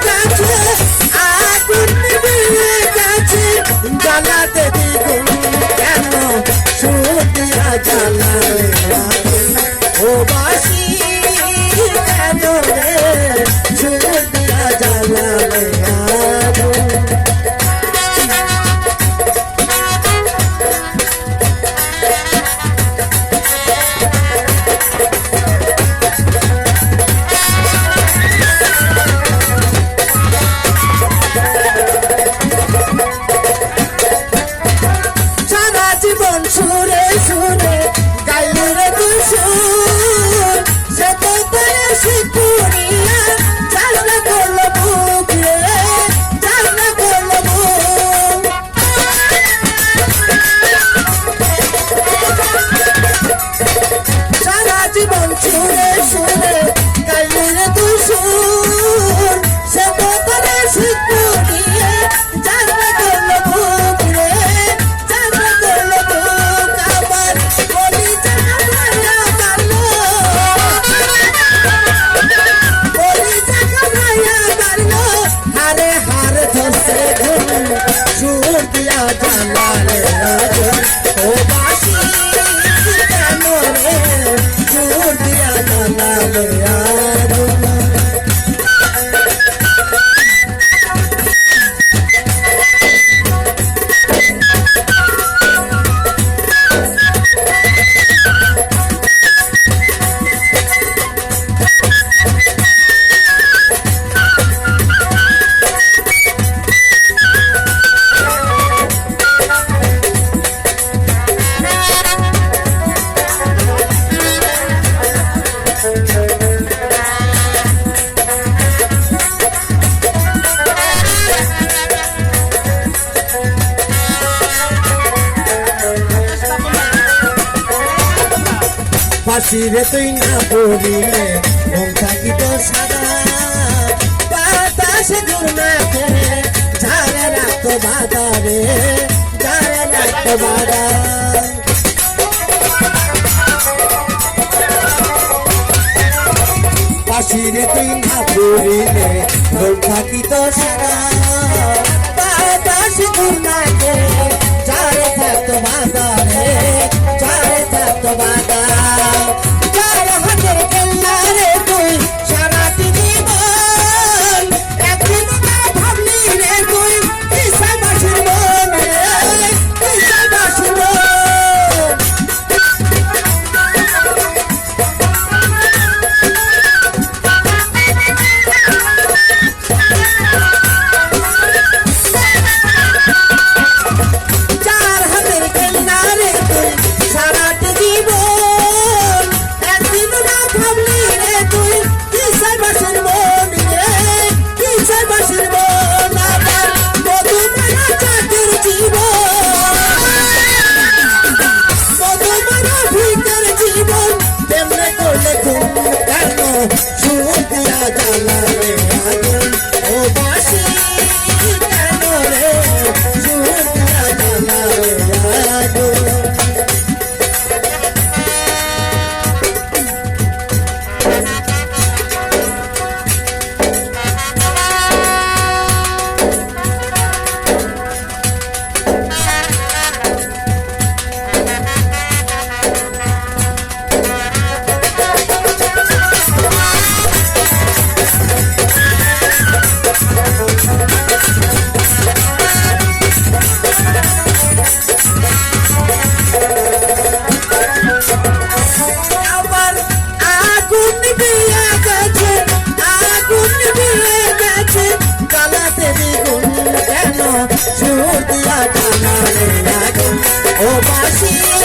গেছে আগুন নিভিয়ে গেছে জ্বালাতে দ্বিগুণ কেন সুর দিয়া জ্বালায় আগুন ও বাসি কেন রে সুর দিয়া জ্বালায় আগুন জীবন সুরে সুরে গাইলে রে তুই সুর সে তো শিকুরিয়া জানা করলো বুক রে জানা করলো বুক সারা জীবন সুরে সুরে গাইলে রে তুই সুর সে তো শিকুরিয়া জানা করলো বুক রে সুর দিয়া জ্বালালে আগুন ও বাসি কেন রে সুর দিয়া জ্বালালে আগুন ফাঁসিরে তুই না পড়িলে ঘুম থাকিত সাদা বাতাসে ঘুমা করে ঝাড়ে রাখতো বাধা রে ঝাড়ে রাখতো বাধা ফাঁসিরে তুই না পড়িলে ঘুম থাকিত সাদা বাতাসে ঘুমা করে ঝাড়ে থাকতো বাধা রে ঝাড়ে থাকতো বাধা সুর দিয়া জ্বালালে আগুন ও বাসি